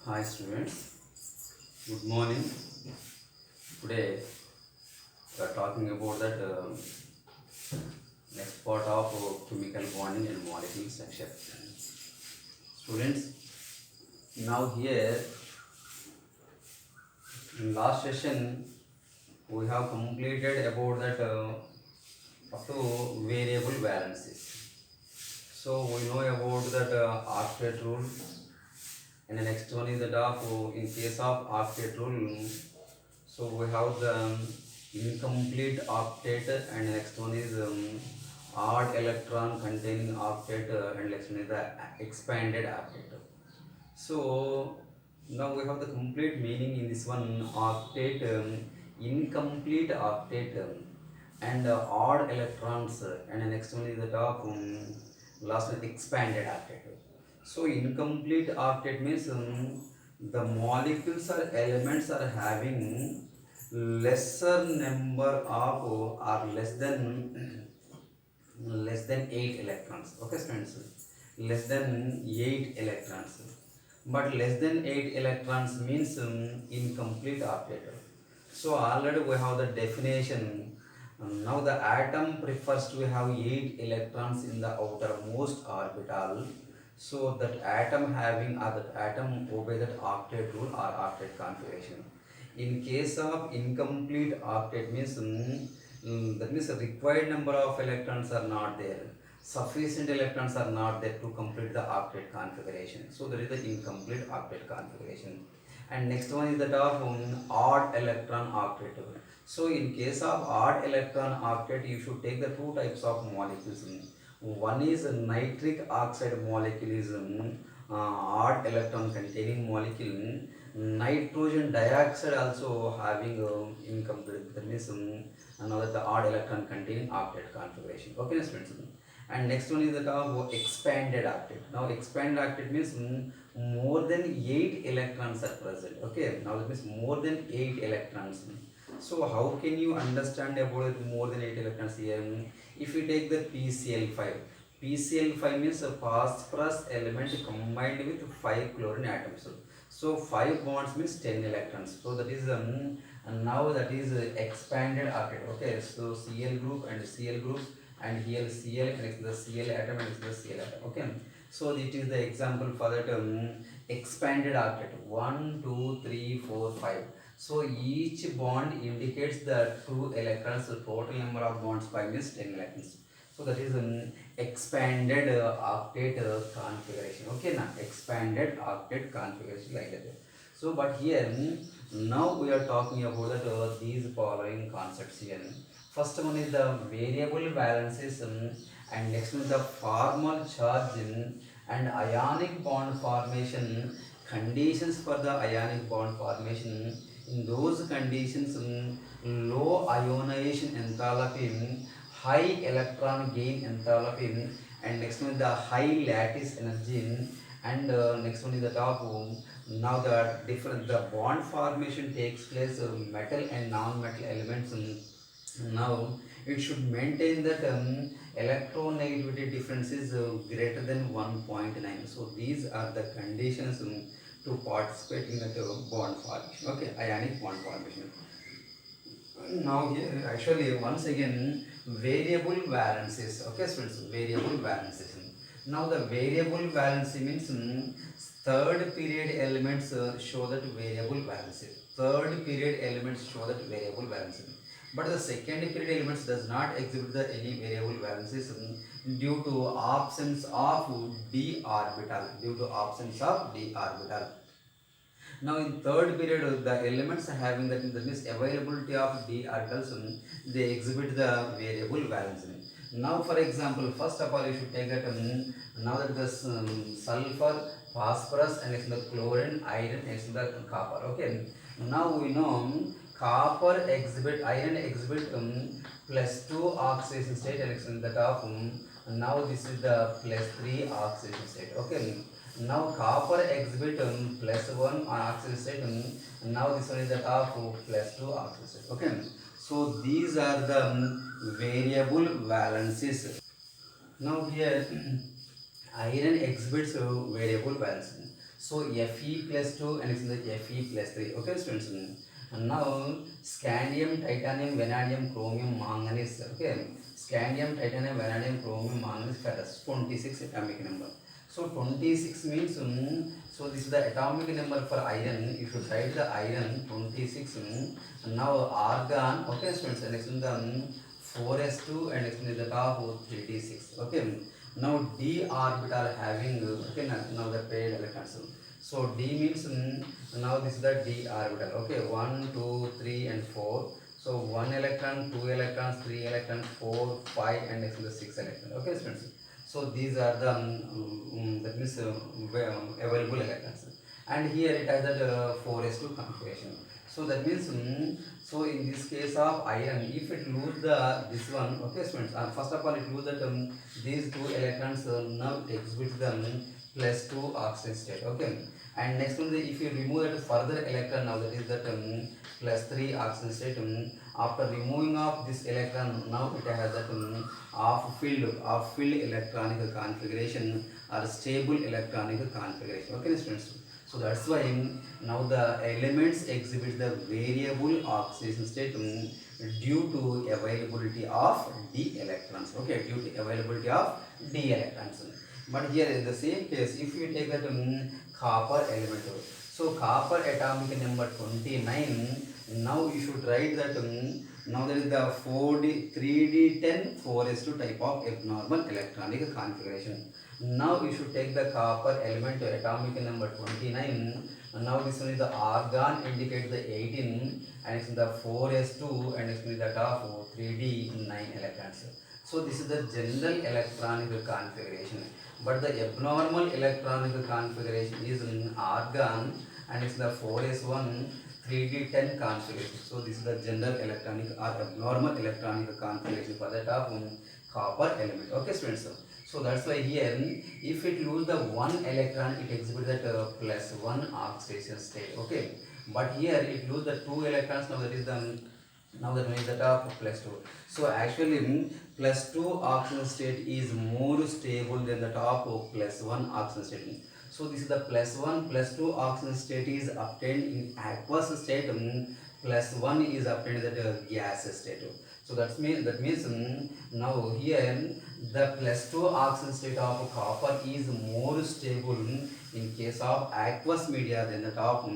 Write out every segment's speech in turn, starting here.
Hi students, good morning. Today we are talking about that next part of chemical bonding and molecule structure. Students, now here in last session we have completed about that up to variable balances. So we know about that octet rule, and the next one is that in case of octet rule. So we have the incomplete octet, and next one is odd electron containing octet, and next one is the expanded octet. So now we have the complete meaning in this one octet, incomplete octet, and odd electrons, and the next one is the top last one expanded octet. So incomplete octet means the molecules or elements are having lesser number of or less than 8 electrons. Okay students, less than 8 electrons, but less than 8 electrons means incomplete octet. So already we have the definition. Now the atom prefers to have 8 electrons in the outermost orbital, so that atom having or that atom obey that octet rule or octet configuration. In case of incomplete octet means that means the required number of electrons are not there. Sufficient electrons are not there to complete the octet configuration. So that is the incomplete octet configuration. And next one is that of odd electron octet. So in case of odd electron octet, you should take the two types of molecules. One is nitric oxide molecule is odd electron containing molecule. Nitrogen dioxide also having incomplete, that means another the odd electron containing octet configuration. Okay, students. And next one is the of expanded octet. Now expanded octet means more than 8 electrons are present. Okay, now that means more than 8 electrons. So how can you understand about more than 8 electrons here? If you take the PCl5, PCl5 means a phosphorus element combined with 5 chlorine atoms. So 5 bonds means 10 electrons. So that is and now that is expanded octet. Okay, so Cl group and Cl group, and here Cl and it's the Cl atom and it's the Cl atom. Okay, so it is the example for that expanded octet. 1 2 3 4 5. So each bond indicates the 2 electrons. So total number of bonds 5 is 10 electrons. So that is an expanded octet configuration. Okay, now expanded octet configuration like that. So but here now we are talking about that these following concepts here. First one is the variable balances, and next one is the formal charge and ionic bond formation, conditions for the ionic bond formation. In those conditions, low ionization enthalpy, high electron gain enthalpy, and next one is the high lattice energy, and next one is the top. Now the different the bond formation takes place metal and non-metal elements. Now it should maintain that electronegativity difference is greater than 1.9. So these are the conditions to participate in the bond formation. Okay, ionic bond formation. Now here actually once again variable valences. Okay students, variable valences. Now the variable valency means third period elements show that variable valency. Third period elements show that variable valency, but the second period elements does not exhibit the any variable valences due to absence of d orbital. Due to absence of d orbital. Now in third period, the elements having that means availability of d orbitals, they exhibit the variable valence. Now for example, first of all you should take that now that this sulfur, phosphorus, and next the chlorine, iron, next the copper. Okay. Now we know copper exhibit, iron exhibit +2 oxidation state, and next the top now this is the +3 oxidation state. Okay. Now copper exhibit +1 oxidation state, now this one is the top +2 oxidation state. Okay. So these are the variable valences. Now here iron exhibits variable valence. So Fe plus 2 and next is the Fe plus 3. Okay students. And now scandium, titanium, vanadium, chromium, manganese. Okay, scandium, titanium, vanadium, chromium, manganese, ferrous. 26 atomic number. So 26 means so this is the atomic number for iron. You should write the iron 26. And now argon. Okay students. And next is the 4s2 and next is the top 3d6. Okay. Now d orbital having okay now the paired electrons. So d means now this is the d orbital. Okay, 1 2 3 and 4. So 1 electron, 2 electrons, 3 electrons, 4 5 and next is the 6 electron. Okay students, so these are the that means available electrons, and here it has that 4s2 configuration. So that means so in this case of iron, if it lose the this one, okay students, first of all it lose that these two electrons now exhibit the +2 oxygen state. Okay, and next one, if you remove that further electron, now that is that +3 oxygen state. After removing of this electron, now it has that off-filled electronic configuration or stable electronic configuration. Okay students, so that's why now the elements exhibit the variable oxidation state due to availability of d electrons. Okay, due to availability of d electrons. But here in the same case, if you take that copper element, so copper atomic number 29. Now you should write that now there is the 4d 3d10 4s2 type of abnormal electronic configuration. Now you should take the copper element atomic number 29. Now this one is the argon, indicates the 18, and it's in the 4s2 and it's in the top 3d 9 electrons. So this is the general electronic configuration, but the abnormal electronic configuration is in argon and it's the 4s1 3d10 configuration. So this is the general electronic or abnormal electronic configuration for the top copper element. Okay students, so that's why here if it lose the one electron, it exhibits that +1 oxidation state. Okay, but here it lose the two electrons, now that is the now that means the top +2. So actually +2 oxygen state is more stable than the top +1 oxygen state. So this is the +1 +2 oxygen state is obtained in aqueous state, +1 is obtained at gas state. So that means now here the +2 oxygen state of copper is more stable in case of aqueous media than the top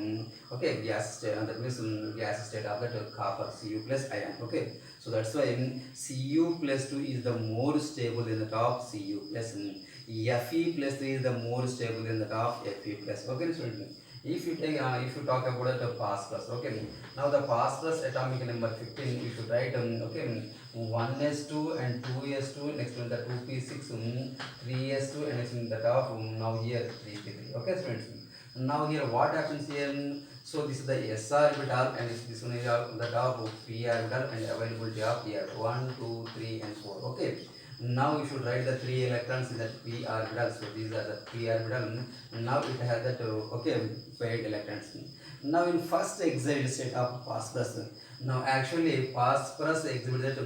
okay gas state, and that means gas state of that copper Cu plus ion. Okay, so that's why Cu+2 is the more stable than the top Cu plus. Fe plus 3 is the more stable than the top Fe plus. Okay, so if you take if you talk about the phosphorus, okay, now the phosphorus atomic number 15, you should write okay 1s2 and 2s2, next one the 2p6, 3s2 and next one the top now here 3p3. Okay students, now here what happens here, so this is the s orbital and this one is the top of p orbital and availability of here 1 2 3 and 4. Okay, now you should write the 3 electrons in that p orbital. So these are the p orbital. Now it has that okay paired electrons. Now in first exiled state of phosphorus, now actually phosphorus exhibits that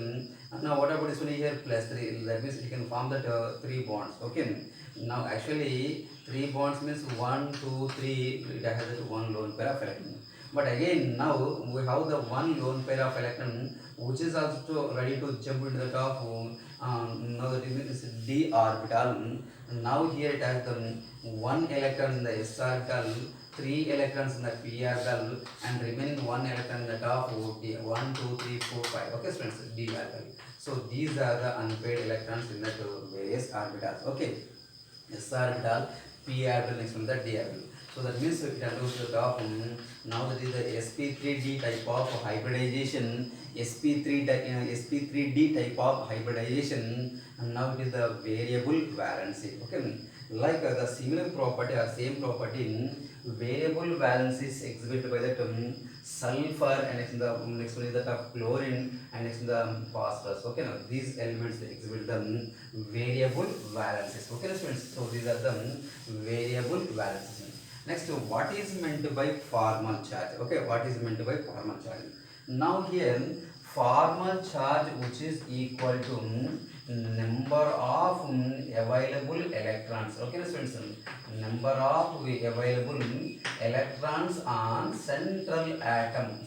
now what about this one here +3, that means it can form that 3 bonds. Okay, now actually 3 bonds means 1 2 3, it has that one lone pair of electron. But again now we have the one lone pair of electron which is also ready to jump into the top now that is d orbital. Now here it has the one electron in the s orbital, 3 electrons in the p orbital, and remaining 1 electron in the top d 1 2 3 4 5. Okay friends, d orbital. So these are the unpaired electrons in the various orbitals. Okay, s orbital, p orbital, next one the d orbital. So that means it goes to the top. Now that is the sp3d type of hybridization, sp3d type of hybridization, and now it is the variable valency. Okay, like the similar property or same property, variable valency is exhibited by that sulfur, and next one is that of chlorine, and next the phosphorus. Okay, now these elements exhibit the variable valencies. Okay students, so these are the variable valencies. Next, what is meant by formal charge? Okay, what is meant by formal charge? Now here formal charge which is equal to number of available electrons. Okay, students, number of available electrons on central atom,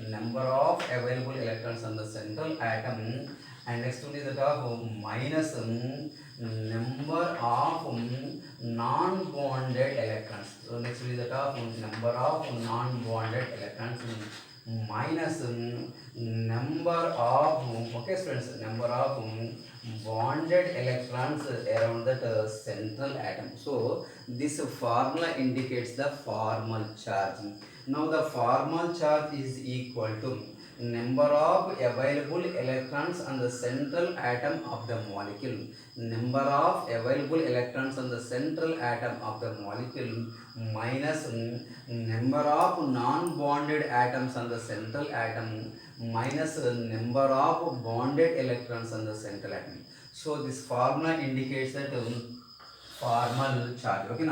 number of available electrons on the central atom. And next one is that of minus number of non-bonded electrons. So next one is that of number of non-bonded electrons minus number of, okay students, number of bonded electrons around that central atom. So this formula indicates the formal charge. Now the formal charge is equal to number of available electrons on the central atom of the molecule, number of available electrons on the central atom of the molecule minus number of non-bonded atoms on the central atom minus number of bonded electrons on the central atom. So this formula indicates that formal charge. Okay,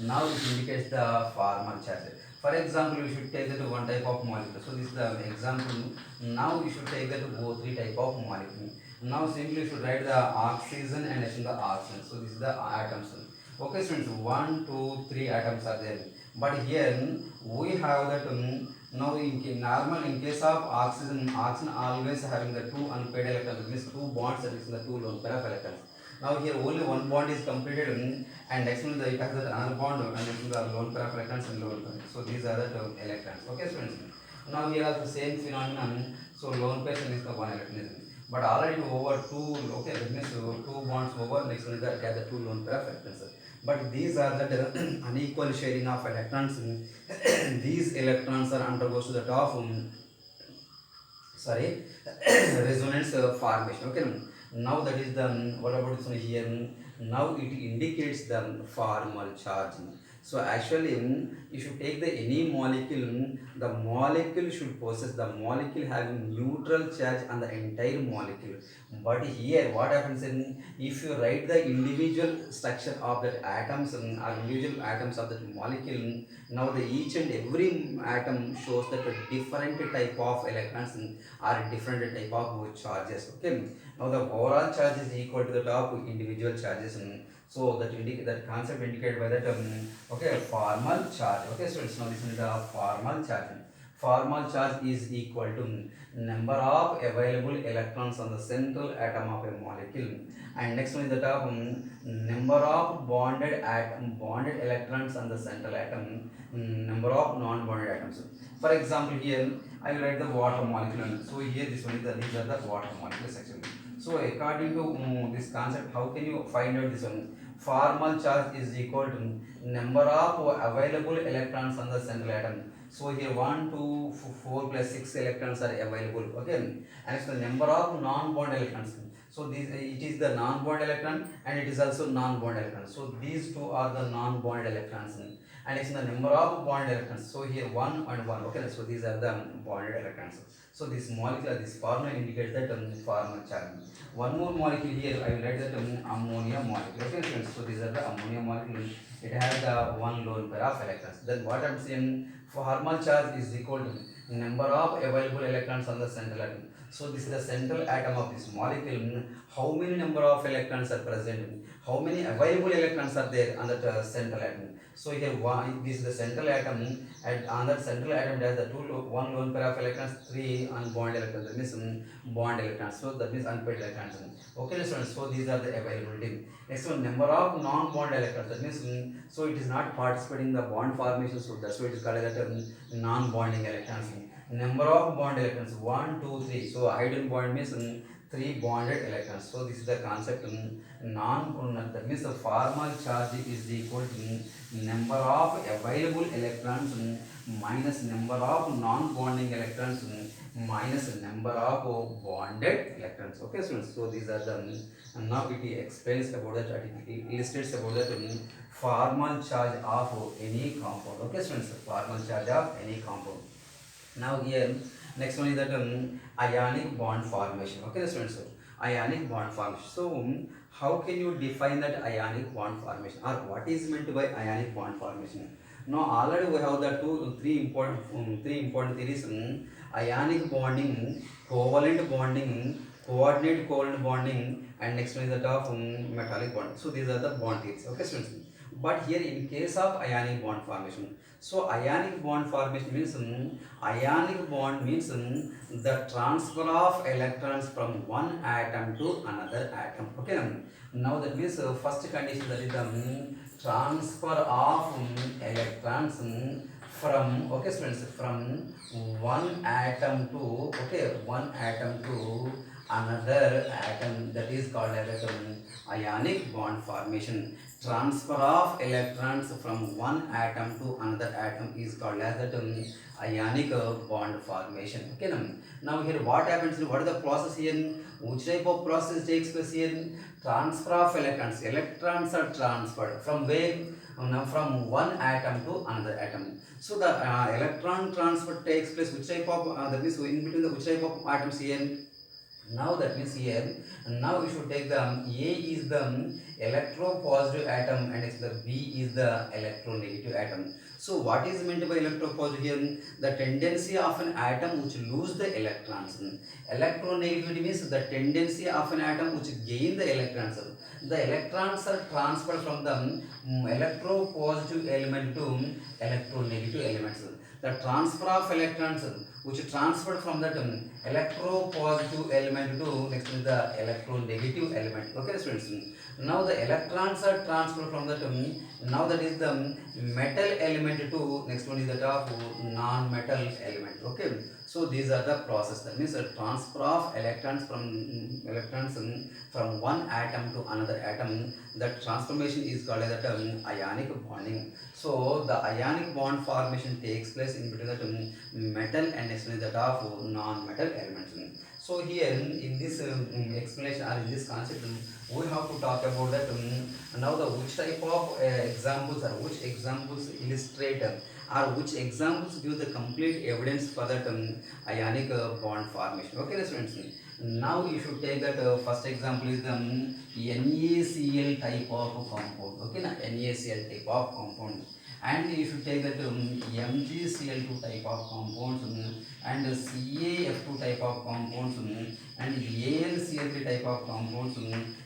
now it indicates the formal charge. For example, you should take that one type of molecule. So this is the example. Now you should take that O3 type of molecule. Now simply you should write the oxygen and the oxygen. So this is the atoms. Okay, students, 1, 2, 3 atoms are there. But here we have that now in case of oxygen always having the two unpaired electrons. That means two bonds, that is the two lone pair of electrons. Now here only one bond is completed and next one it has another bond and next one the lone pair of electrons and lone pair. So these are the electrons. Okay, students. Now here also same phenomenon. So lone pair is the one electron. But already over two, okay, that means two bonds over, next one is the two lone pair of electrons. But these are the unequal sharing of electrons. These electrons are undergoes to the top resonance formation. Okay, now that is the what about this one here? Now it indicates the formal charge. So actually you should take the any molecule, the molecule should possess the molecule having neutral charge on the entire molecule. But here what happens if you write the individual structure of the atoms or individual atoms of the molecule, now the each and every atom shows that a different type of electrons or different type of charges. Okay, now the overall charge is equal to the top individual charges. So that concept indicated by that okay, formal charge. Okay, so it's now this is the formal charge. Formal charge is equal to number of available electrons on the central atom of a molecule, and next one is the top number of bonded electrons on the central atom, number of non-bonded atoms. For example, here I will write the water molecule. So here this one is these are the water molecules actually. So according to this concept, how can you find out this one? Formal charge is equal to number of available electrons on the central atom. So here 1, 2, 4 plus 6 electrons are available. Okay, and it's the number of non-bond electrons. So this it is the non-bond electron and it is also non-bond electron. So these two are the non-bond electrons, and it's the number of bond electrons. So here 1 and 1. Okay, so these are the bonded electrons. So this molecule, this formula indicates that formal charge. One more molecule here, I will write that ammonia molecule. Okay, friends. So these are the ammonia molecule. It has the one lone pair of electrons. Then what I'm saying, formal charge is equal to number of available electrons on the central atom. So this is the central atom of this molecule. How many number of electrons are present? How many available electrons are there on the central atom? So here one, this is the central atom, and on that central atom there is the one lone pair of electrons, 3 unbound electrons. That means bond electrons. So that means unpaired electrons. Okay, students. So these are the availability. Next one, number of non-bond electrons. That means so it is not participating in the bond formation. So that's why it is called as non-bonding electrons. Number of bond electrons 1, 2, 3. So hydrogen bond means 3 bonded electrons. So this is the concept that means the formal charge is equal to number of available electrons minus number of non-bonding electrons minus number of bonded electrons. Okay, students. So these are the now it explains about that, it illustrates about that formal charge of any compound. Okay, students. Formal charge of any compound. Now here next one is that ionic bond formation. Okay, students. So ionic bond formation. So how can you define that ionic bond formation, or what is meant by ionic bond formation? Now already we have the three important theories: ionic bonding, covalent bonding, coordinate covalent bonding, and next one is that of metallic bond. So these are the bond theories. Okay, students. But here in case of ionic bond formation, so ionic bond formation means ionic bond means the transfer of electrons from one atom to another atom. Okay, now that means first condition, that is the transfer of electrons from, okay students, from one atom to, okay, one atom to another atom, that is called as ionic bond formation. Transfer of electrons from one atom to another atom is called as the ionic bond formation. Okay, now here what happens, what is the process here, which type of process takes place here? Transfer of electrons. Electrons are transferred from where? Now from one atom to another atom. So the electron transfer takes place which type of that means in between the which type of atoms here? Now that means here, now we should take the A is the electropositive atom and the B is the electronegative atom. So what is meant by electropositive here? The tendency of an atom which lose the electrons. Electronegativity means the tendency of an atom which gain the electrons. The electrons are transferred from the electropositive element to electronegative elements. The transfer of electrons which transferred from that electropositive element to next is the electronegative element. Okay, students. Now the electrons are transferred from that now that is the metal element to next one is that of non-metal element. Okay, so these are the process, that means the transfer of electrons from one atom to another atom. That transformation is called as ionic bonding. So the ionic bond formation takes place in between the metal and next one is that of non-metal elements. So here in this explanation or in this concept, we have to talk about that now the which type of examples or which examples illustrate or which examples give the complete evidence for that ionic bond formation. Okay, students. Now you should take that first example is the NaCl type of compound. Okay, NaCl type of compound. And you should take that MgCl2 type of compounds and CaF2 type of compounds and AlCl3 type of compounds.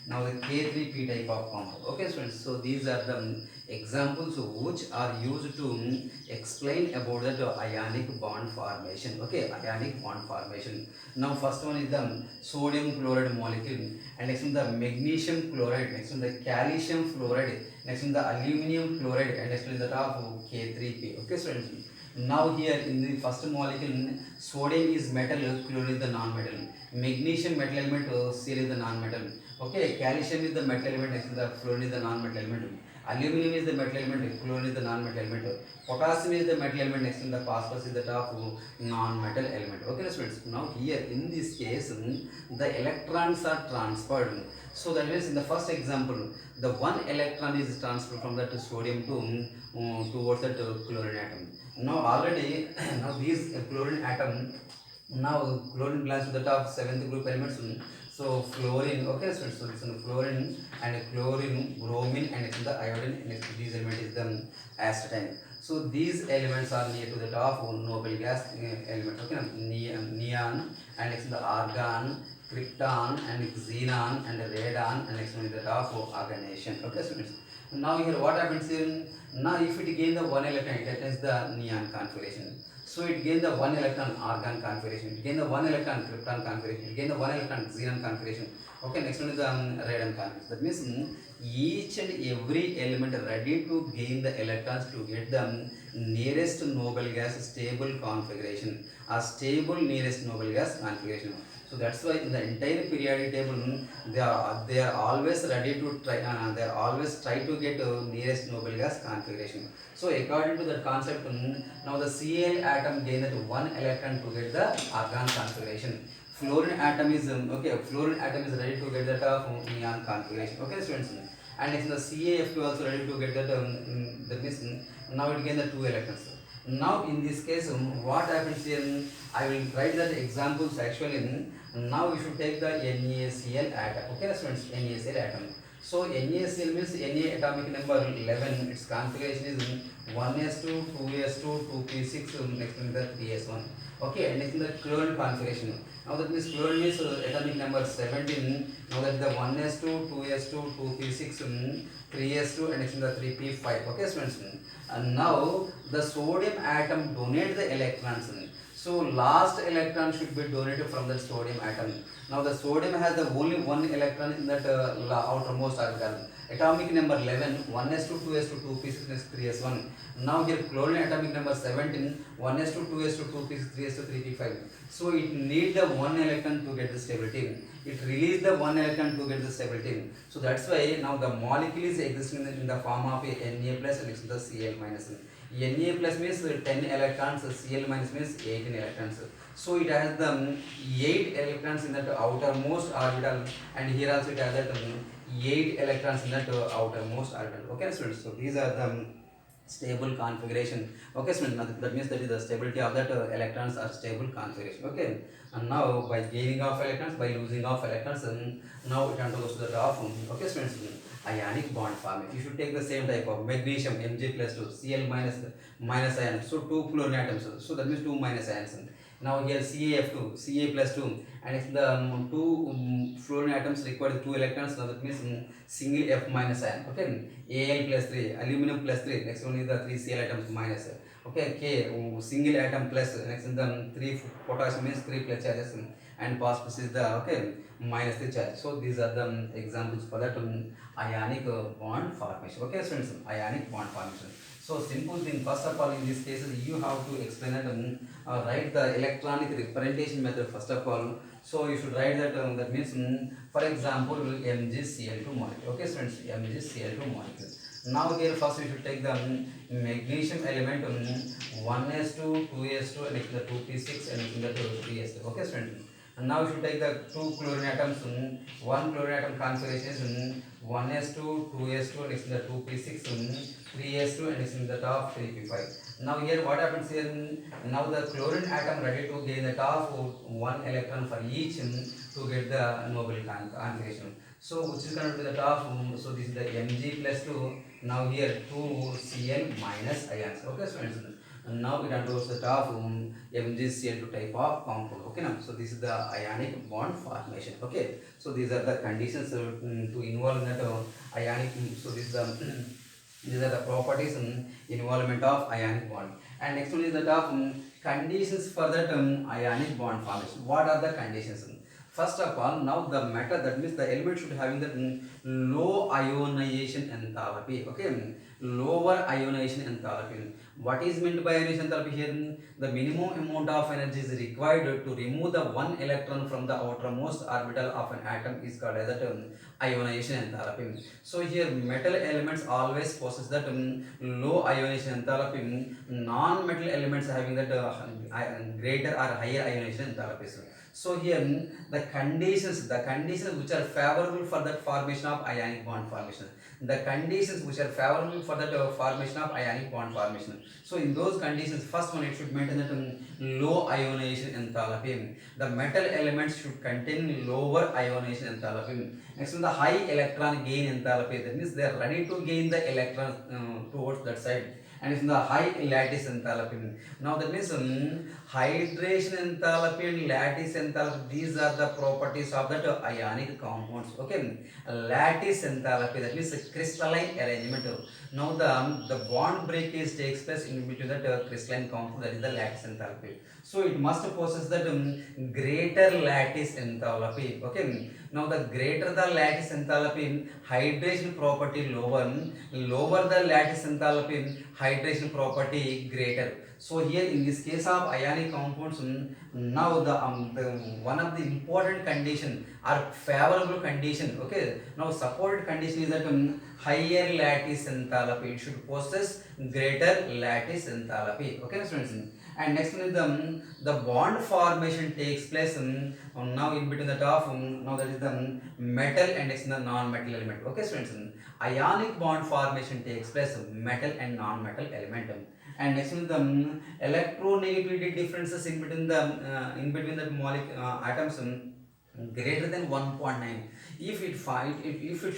Now the K3P type of compound. Okay, friends. So these are the examples which are used to explain about the ionic bond formation. Okay, ionic bond formation. Now first one is the sodium chloride molecule, and next one the magnesium chloride, next one the calcium fluoride, next one the aluminum chloride, and next one is the top K3P. Okay, students. Now here in the first molecule, sodium is metal, chlorine is the non-metal, magnesium metal element, Cl is the non-metal. Okay, calcium is the metal element, next is the fluorine is the non-metal element. Aluminum is the metal element, chlorine is the non-metal element. Potassium is the metal element, next in the phosphorus is the top non-metal element. Okay, students. Now here in this case, the electrons are transferred. So that means in the first example, the one electron is transferred from that sodium to towards that chlorine atom. Now already now these chlorine atom, now chlorine belongs to the top seventh group elements. So fluorine, okay, so this is fluorine and chlorine, bromine, and next the iodine. Next these element is the acetylene. So these elements are near to the top noble gas element. Okay, neon, and next the argon, krypton, and xenon, and radon, and next one is the top argonation. Okay, students. Now here what happens here? Now if it gain the one electron, it is the neon configuration. So it gain the one electron argon configuration, it gain the one electron krypton configuration, it gain the one electron xenon configuration. Okay, next one is the radon configuration. That means each and every element ready to gain the electrons to get the nearest noble gas stable configuration, a stable nearest noble gas configuration. So that's why in the entire periodic table they are always ready to try they are always try to get nearest noble gas configuration. So according to that concept, now the Cl atom gain that one electron to get the argon configuration. Fluorine atom is fluorine atom is ready to get that neon configuration. Okay, students. And next the CaF2 also ready to get that that means now it gain the two electrons. Now in this case what happens here, I will write that examples actually. Now we should take the NaCl atom. Okay, students, NaCl atom. So NaCl means Na atomic number 11, its configuration is 1s2, 2s2, 2p6, next is the 3s1. Okay, and next is the chlorine configuration. Now that means fluorine is atomic number 17. Now that the 1s2, 2s2, 2p6, 3s2 and next in the 3p5. Okay students. And now the sodium atom donate the electrons. So last electron should be donated from the sodium atom. Now the sodium has the only one electron in that outermost orbital. Atomic number 11, 1s2, 2s2, 2p6, 3s1. Now here chlorine atomic number 17, 1s2, 2s2, 2p6, 3s2, 3p5. So it need the one electron to get the stability. It release the one electron to get the stability. So that's why now the molecule is existing in the form of a Na plus and it's the Cl minus. Na plus means 10 electrons, Cl minus means 18 electrons. So it has the 8 electrons in that outermost orbital, and here also it has that 8 electrons in that outermost orbital. Okay students, so these are the stable configuration. Okay students, that means that is the stability of that electrons are stable configuration. Okay, and now by gaining of electrons, by losing of electrons, now it goes to the top. Okay students, ionic bond formation. You should take the same type of magnesium Mg plus 2, Cl minus ion. So 2 fluorine atoms. So that means 2 minus ions. Now here CaF2, Ca plus 2, and if the 2 fluorine atoms require 2 electrons, now that means single F minus ion. Okay, Al plus 3, aluminum plus 3, next one is the 3 Cl atoms minus. Okay, K single atom plus, next in the 3 potassium means 3 plus charges, and phosphorus is the okay minus the charge. So these are the examples for that ionic bond formation. Okay students, ionic bond formation. So simple thing, first of all in these cases you have to explain that write the electronic representation method first of all. So you should write that that means for example MgCl2 molecule. Okay students, MgCl2 molecule. Now here first we should take the magnesium element 1s2, 2s2 and the 2p6 and the 3s2. Okay students. And now if you take the 2 chlorine atoms, one chlorine atom configuration is 1s2, 2s2, next in the 2p6, 3s2 and it's in the top 3p5. Now here what happens here, now the chlorine atom ready to gain the top 1 electron for each to get the noble configuration. So which is going to be the top, so this is the Mg plus 2, now here 2 Cl minus ions. Okay students. And now it undergoes the top MgCl2 type of compound. Okay now, so this is the ionic bond formation. Okay, so these are the conditions to involve in that ionic. So this is the these are the properties and involvement of ionic bond. And next one is the top conditions for that ionic bond formation. What are the conditions? First of all, now the matter, that means the element should having the low ionization enthalpy. Okay, lower ionization enthalpy. What is meant by ionization enthalpy here? The minimum amount of energy is required to remove the one electron from the outermost orbital of an atom is called as that ionization enthalpy. So here metal elements always possess that low ionization enthalpy. Non-metal elements having that greater or higher ionization enthalpy. So here the conditions which are favorable for that formation of ionic bond formation. The conditions which are favorable for that formation of ionic bond formation. So in those conditions, first one, it should maintain that low ionization enthalpy. The metal elements should contain lower ionization enthalpy. Next one, the high electron gain enthalpy. That means they are ready to gain the electrons towards that side. And it's in the high lattice enthalpy. Now that means hydration enthalpy and lattice enthalpy, these are the properties of that ionic compounds. Okay, lattice enthalpy, that means crystalline arrangement. Now the bond breakage takes place in between that crystalline compound, that is the lattice enthalpy. So it must possess that greater lattice enthalpy. Okay, now the greater the lattice enthalpy, hydration property lower the lattice enthalpy, hydration property greater. So here in this case of ionic compounds, now the one of the important condition or favorable condition. Okay, now supported condition is that higher lattice enthalpy, it should possess greater lattice enthalpy. Okay students. And next one is the bond formation takes place now in between the top, now that is the metal and next the non-metal element. Okay students, ionic bond formation takes place metal and non-metal element. And next is the electronegativity differences in between the molecule atoms greater than 1.9. If it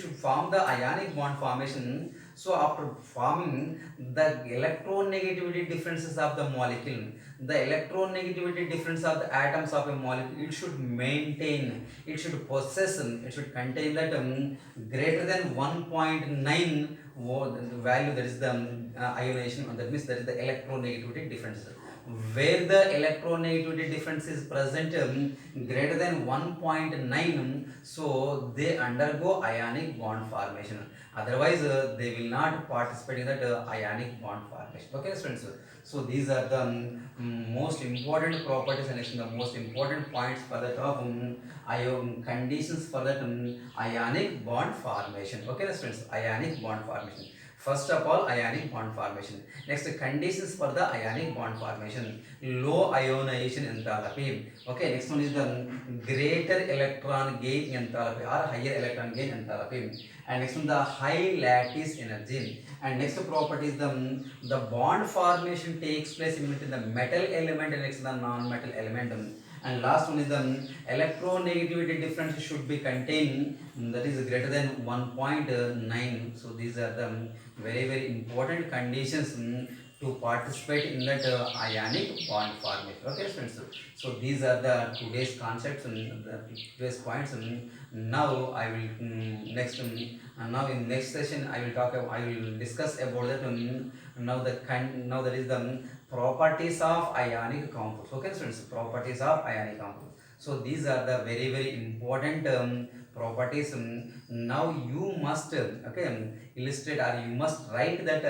should form the ionic bond formation, So after forming the electronegativity differences of the molecule, the electronegativity difference of the atoms of a molecule, it should maintain, it should possess, it should contain that greater than 1.9 value, that is the ionization, that means that is the electronegativity difference. Where the electronegativity difference is present greater than 1.9, so they undergo ionic bond formation. Otherwise they will not participate in that ionic bond formation. Okay friends, so these are the most important properties and the most important points for that of ion conditions for that ionic bond formation. Okay friends, ionic bond formation. First of all, ionic bond formation. Next, conditions for the ionic bond formation. Low ionization enthalpy. Okay, next one is the greater electron gain enthalpy or higher electron gain enthalpy. And next one, the high lattice energy. And next property is the bond formation takes place in between the metal element and next the non-metal element. And last one is the electronegativity difference should be contained, that is greater than 1.9. So these are the very important conditions to participate in that ionic bond formation. Okay friends, so these are the today's concepts and the today's points. Now I will next now in next session I will discuss about that now that is the properties of ionic compounds. Okay friends, properties of ionic compounds. So these are the very important properties. Now you must illustrate or you must write that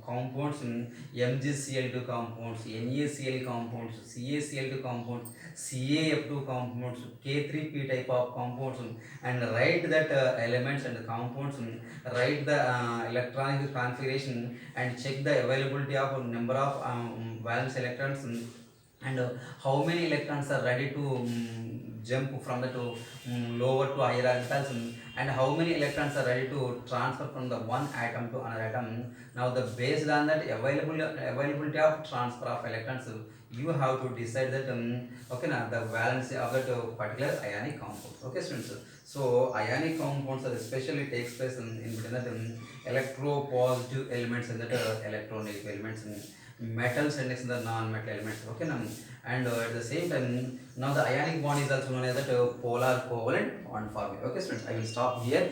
compounds, MgCl2 compounds, NaCl compounds, CaCl2 compounds, CaF2 compounds, K3P type of compounds, and write that elements and the compounds, write the electronic configuration and check the availability of number of valence electrons, and how many electrons are ready to jump from the to lower to higher orbitals, and how many electrons are ready to transfer from the one atom to another atom. Now the based on that availability of transfer of electrons, you have to decide that okay now the valence of that particular ionic compound. Okay students, so ionic compounds are especially takes place in between that electropositive elements and that electronegative elements, metals and next the non-metal elements. Okay now, and at the same time now the ionic bond is also known as that polar covalent bond forming. Okay students, I will stop here.